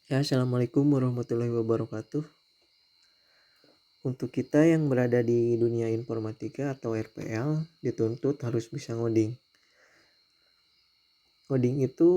Ya, assalamualaikum warahmatullahi wabarakatuh. Untuk kita yang berada di dunia informatika atau RPL, dituntut harus bisa ngoding. Ngoding itu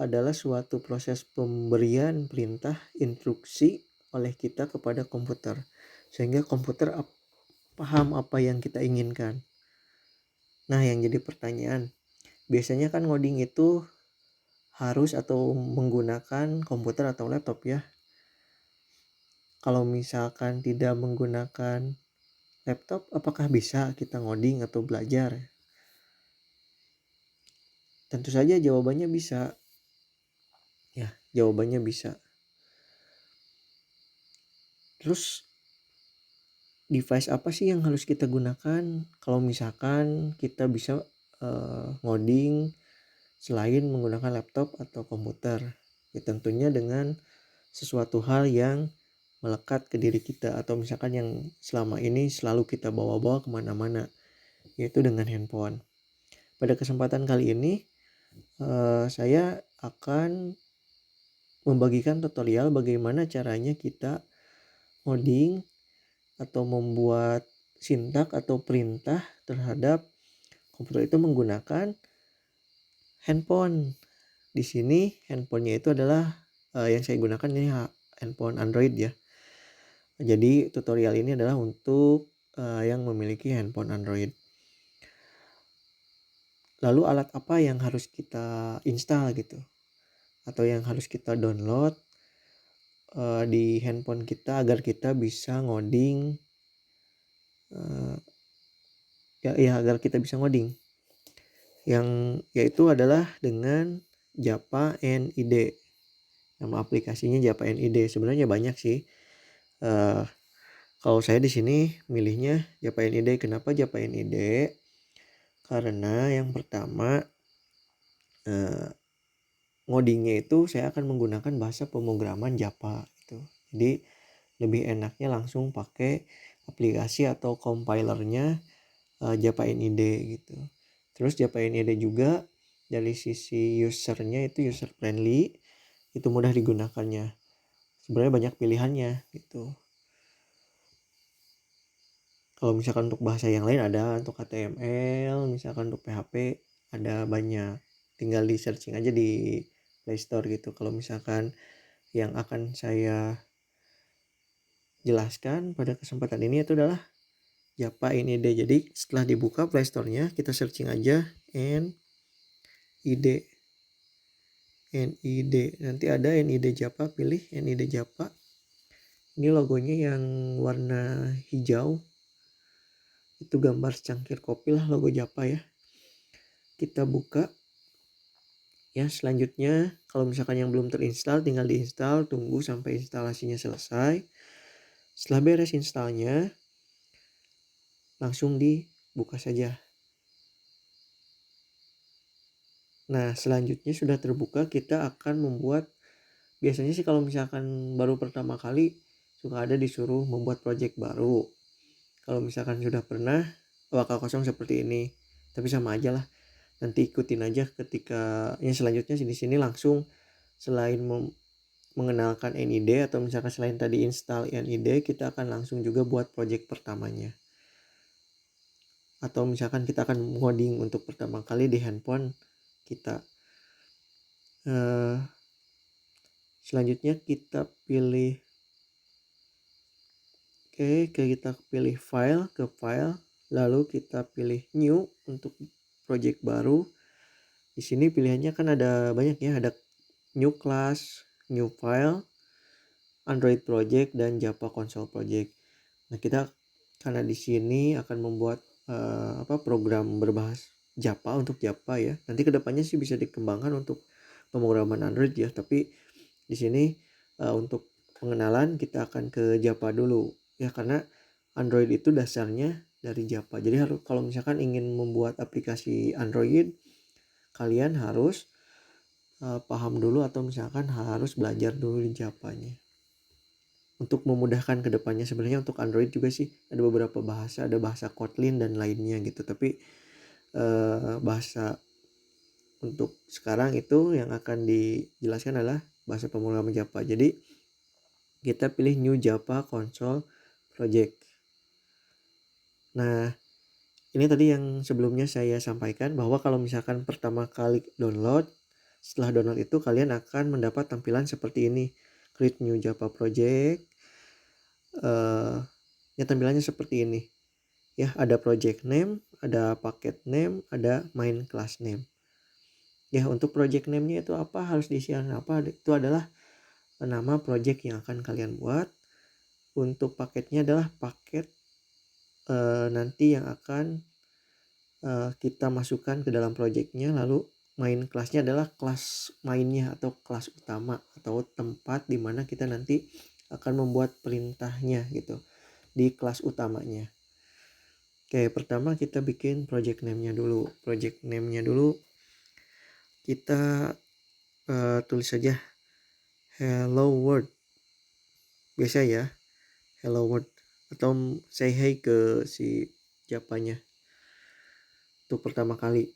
adalah suatu proses pemberian perintah instruksi oleh kita kepada komputer, sehingga komputer paham apa yang kita inginkan. Nah, yang jadi pertanyaan, biasanya kan ngoding itu harus atau menggunakan komputer atau laptop ya. Kalau misalkan tidak menggunakan laptop, apakah bisa kita ngoding atau belajar? Tentu saja jawabannya bisa. Ya, jawabannya bisa. Terus device apa sih yang harus kita gunakan kalau misalkan kita bisa ngoding selain menggunakan laptop atau komputer? Ya, tentunya dengan sesuatu hal yang melekat ke diri kita atau misalkan yang selama ini selalu kita bawa-bawa kemana-mana, yaitu dengan handphone. Pada kesempatan kali ini saya akan membagikan tutorial bagaimana caranya kita ngoding atau membuat sintak atau perintah terhadap komputer itu menggunakan handphone. Di sini handphonenya itu adalah yang saya gunakan ini handphone Android ya. Jadi tutorial ini adalah untuk yang memiliki handphone Android. Lalu alat apa yang harus kita install gitu atau yang harus kita download di handphone kita agar kita bisa ngoding agar kita bisa ngoding yang yaitu adalah dengan Japa NID. Nama aplikasinya Japa NID. Sebenarnya banyak sih. Kalau saya di sini milihnya Japa NID. Kenapa Japa NID? Karena yang pertama ngodingnya itu saya akan menggunakan bahasa pemrograman Japa itu. Jadi lebih enaknya langsung pakai aplikasi atau compilernya Japa NID gitu. Terus Japa NID juga dari sisi usernya itu user friendly, itu mudah digunakannya. Sebenarnya banyak pilihannya gitu. Kalau misalkan untuk bahasa yang lain ada, untuk HTML, misalkan untuk PHP ada banyak. Tinggal di searching aja di Play Store gitu. Kalau misalkan yang akan saya jelaskan pada kesempatan ini itu adalah Japa NID. Jadi setelah dibuka Play Store-nya, kita searching aja NID. Nanti ada NID Japa, pilih NID Japa. Ini logonya yang warna hijau, itu gambar secangkir kopi lah, logo Japa ya. Kita buka ya. Selanjutnya kalau misalkan yang belum terinstall, tinggal diinstal, tunggu sampai instalasinya selesai. Setelah beres installnya, langsung dibuka saja. Nah, selanjutnya sudah terbuka, kita akan membuat, biasanya sih kalau misalkan baru pertama kali suka ada disuruh membuat project baru. Kalau misalkan sudah pernah, bakal kosong seperti ini. Tapi sama aja lah. Nanti ikutin aja ketika yang selanjutnya di sini langsung selain mengenalkan NID atau misalkan selain tadi install NID, kita akan langsung juga buat project pertamanya. Atau misalkan kita akan ngoding untuk pertama kali di handphone kita. Selanjutnya kita pilih kita pilih file, lalu kita pilih new untuk project baru. Di sini pilihannya kan ada banyak ya, ada new class, new file, Android project, dan Java console project. Nah, kita karena di sini akan membuat program berbahasa Java untuk Java ya. Nanti kedepannya sih bisa dikembangkan untuk pemrograman Android ya. Tapi di sini untuk pengenalan kita akan ke Java dulu ya, karena Android itu dasarnya dari Java. Jadi harus, kalau misalkan ingin membuat aplikasi Android, kalian harus paham dulu atau misalkan harus belajar dulu di Javanya. Untuk memudahkan kedepannya sebenarnya untuk Android juga sih ada beberapa bahasa, ada bahasa Kotlin dan lainnya gitu. Tapi bahasa untuk sekarang itu yang akan dijelaskan adalah bahasa pemrograman Java. Jadi kita pilih New Java Console Project. Nah, ini tadi yang sebelumnya saya sampaikan bahwa kalau misalkan pertama kali download, setelah download itu kalian akan mendapat tampilan seperti ini. Create New Java Project. Ya tampilannya seperti ini. Ya, ada project name, ada packet name, ada main class name. Ya, untuk project name-nya itu apa, harus diisikan apa, itu adalah nama project yang akan kalian buat. Untuk paketnya adalah paket nanti yang akan kita masukkan ke dalam projectnya. Lalu main kelasnya adalah kelas mainnya atau kelas utama atau tempat dimana kita nanti akan membuat perintahnya gitu di kelas utamanya. Oke, pertama kita bikin project name-nya dulu. Project name-nya dulu kita tulis saja hello world. Biasa ya, hello world, atau say hi ke si Japanya. Untuk pertama kali.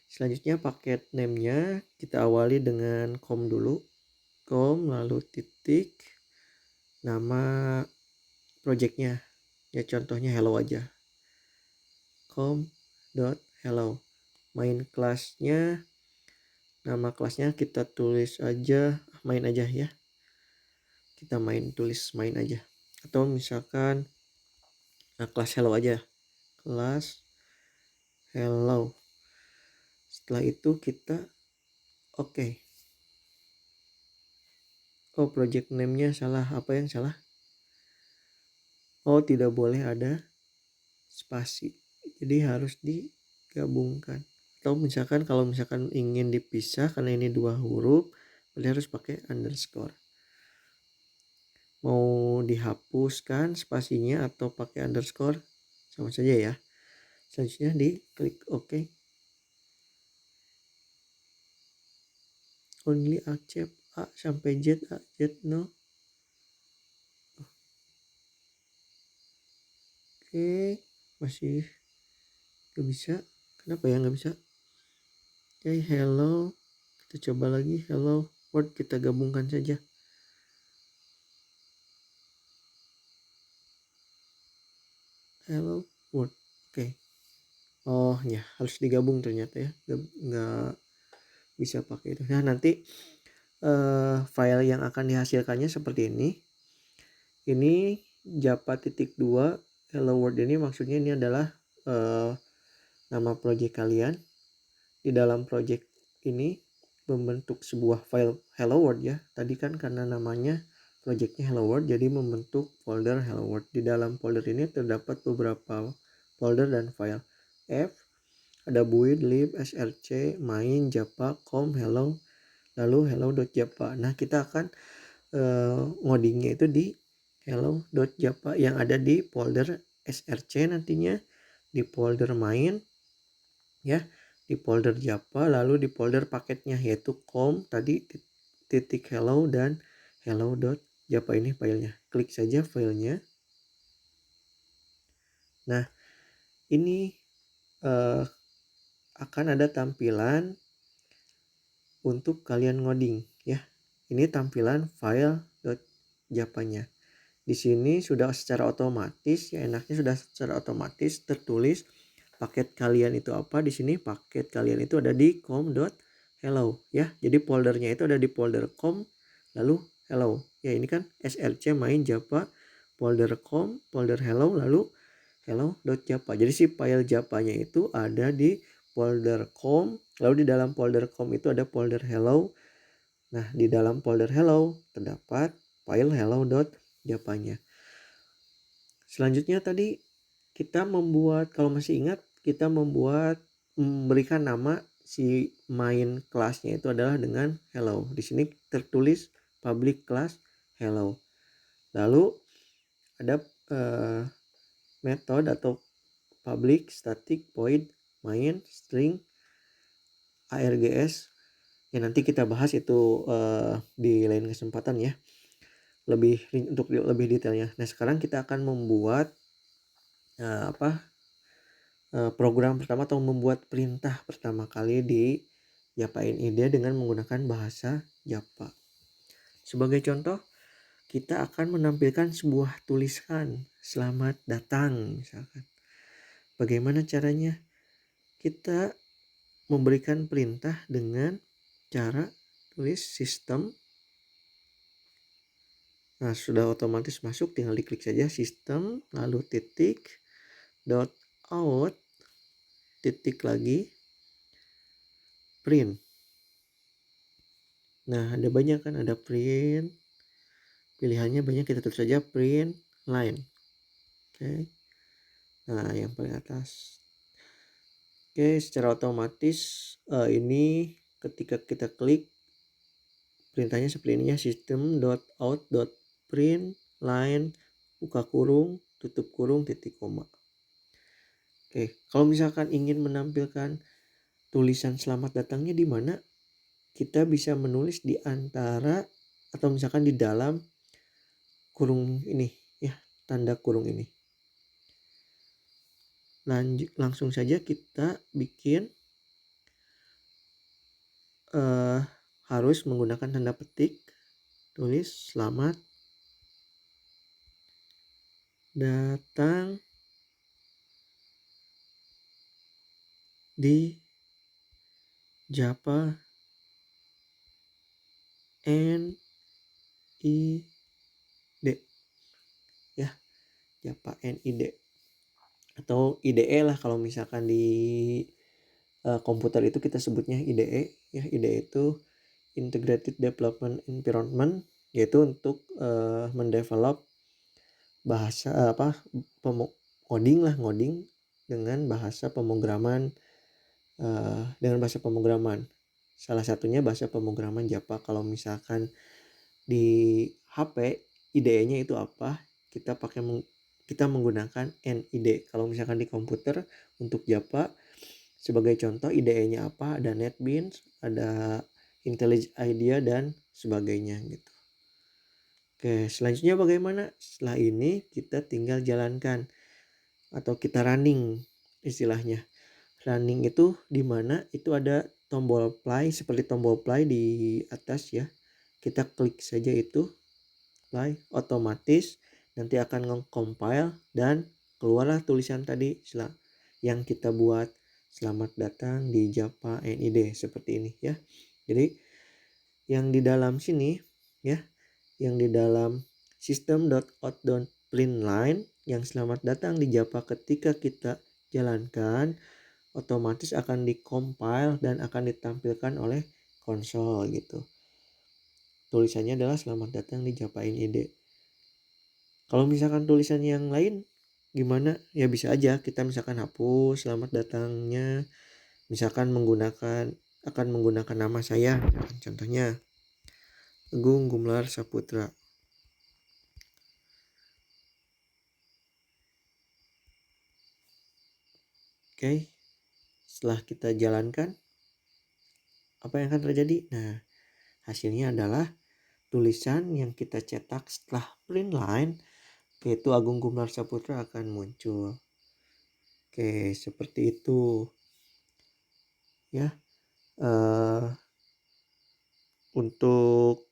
Selanjutnya paket name-nya kita awali dengan com dulu. Com lalu titik nama projectnya. Ya contohnya hello aja. com.hello. Main kelasnya, nama kelasnya kita tulis aja main aja ya. Kita tulis main aja. Atau misalkan kelas hello aja. Kelas hello. Setelah itu kita oke. Oh, project name-nya salah. Apa yang salah? Oh, tidak boleh ada spasi. Jadi harus digabungkan. Atau misalkan kalau misalkan ingin dipisah karena ini 2 huruf, berarti harus pakai underscore. Mau dihapuskan spasinya atau pakai underscore sama saja ya. Selanjutnya diklik OK. Only accept A sampai Z, A, Z no. Oke, masih gak bisa. Kenapa ya gak bisa? Oke, hello. Kita coba lagi hello world, kita gabungkan saja. Hello world. Oke. Oh ya, harus digabung ternyata ya. Nggak bisa pakai itu. Nah, nanti file yang akan dihasilkannya seperti ini. Ini Java.2 hello world, ini maksudnya ini adalah nama project kalian. Di dalam project ini membentuk sebuah file hello world ya. Tadi kan karena namanya projectnya hello world, jadi membentuk folder hello world. Di dalam folder ini terdapat beberapa folder dan file. F, ada build, lib, src, main, java, com, hello, lalu hello.java. Nah, kita akan ngodingnya itu di hello.java yang ada di folder src nantinya, di folder main ya, di folder Java, lalu di folder paketnya yaitu com tadi titik hello dan hello.java ini filenya. Klik saja filenya. Nah, ini akan ada tampilan untuk kalian ngoding ya. Ini tampilan file.java-nya. Di sini sudah secara otomatis ya, enaknya sudah secara otomatis tertulis paket kalian itu apa. Di sini paket kalian itu ada di com.hello ya. Jadi foldernya itu ada di folder com lalu hello. Ya, ini kan src main java, folder com, folder hello, lalu hello.java. Jadi si file Java-nya itu ada di folder com, lalu di dalam folder com itu ada folder hello. Nah, di dalam folder hello terdapat file hello.java-nya. Selanjutnya tadi kita membuat, kalau masih ingat, kita memberikan nama si main kelasnya itu adalah dengan hello. Di sini tertulis public class hello. Lalu ada metode atau public static void main string args yang nanti kita bahas itu di lain kesempatan ya, untuk lebih detailnya. Nah, sekarang kita akan membuat program pertama atau membuat perintah pertama kali di Java ini dengan menggunakan bahasa Java. Sebagai contoh, kita akan menampilkan sebuah tulisan selamat datang misalkan. Bagaimana caranya? Kita memberikan perintah dengan cara tulis sistem. Nah, sudah otomatis masuk, tinggal diklik saja sistem, lalu titik, dot out, titik lagi, print. Nah, ada banyak kan, ada print, pilihannya banyak, kita tulis saja print line. Oke. Nah, yang paling atas. Oke, secara otomatis ini ketika kita klik perintahnya seperti ini ya, system.out.print line buka kurung tutup kurung titik koma. Oke, kalau misalkan ingin menampilkan tulisan selamat datangnya di mana, kita bisa menulis di antara atau misalkan di dalam kurung ini ya, tanda kurung ini. Langsung saja kita bikin harus menggunakan tanda petik, tulis selamat datang di Japa NID ya, Japa NID atau IDE lah kalau misalkan di komputer itu kita sebutnya IDE ya. IDE itu Integrated Development Environment, yaitu untuk mendevelop bahasa ngoding dengan bahasa pemrograman salah satunya bahasa pemrograman Java. Kalau misalkan di HP IDE-nya itu apa, kita menggunakan NID. Kalau misalkan di komputer untuk Java, sebagai contoh IDE-nya apa, ada NetBeans, ada IntelliJ IDEA dan sebagainya gitu. Oke, selanjutnya bagaimana? Setelah ini kita tinggal jalankan atau kita running istilahnya. Running itu dimana itu ada tombol play, seperti tombol play di atas ya. Kita klik saja itu play, otomatis nanti akan nge-compile dan keluarlah tulisan tadi yang kita buat, selamat datang di Japa NID, seperti ini ya. Jadi yang di dalam sini ya, yang di dalam system.out.println yang selamat datang di Japa ketika kita jalankan, otomatis akan di-compile dan akan ditampilkan oleh konsol gitu. Tulisannya adalah selamat datang di Japa NID. Kalau misalkan tulisan yang lain gimana? Ya bisa aja kita misalkan hapus selamat datangnya, misalkan akan menggunakan nama saya, contohnya Agung Gumelar Saputra. Oke, setelah kita jalankan, apa yang akan terjadi? Nah, hasilnya adalah tulisan yang kita cetak setelah print line, yaitu Agung Gumelar Saputra akan muncul. Oke, seperti itu ya. Untuk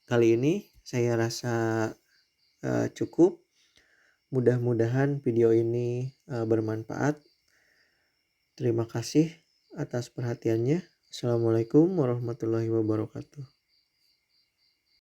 kali ini saya rasa cukup. Mudah-mudahan video ini bermanfaat. Terima kasih atas perhatiannya. Assalamualaikum warahmatullahi wabarakatuh.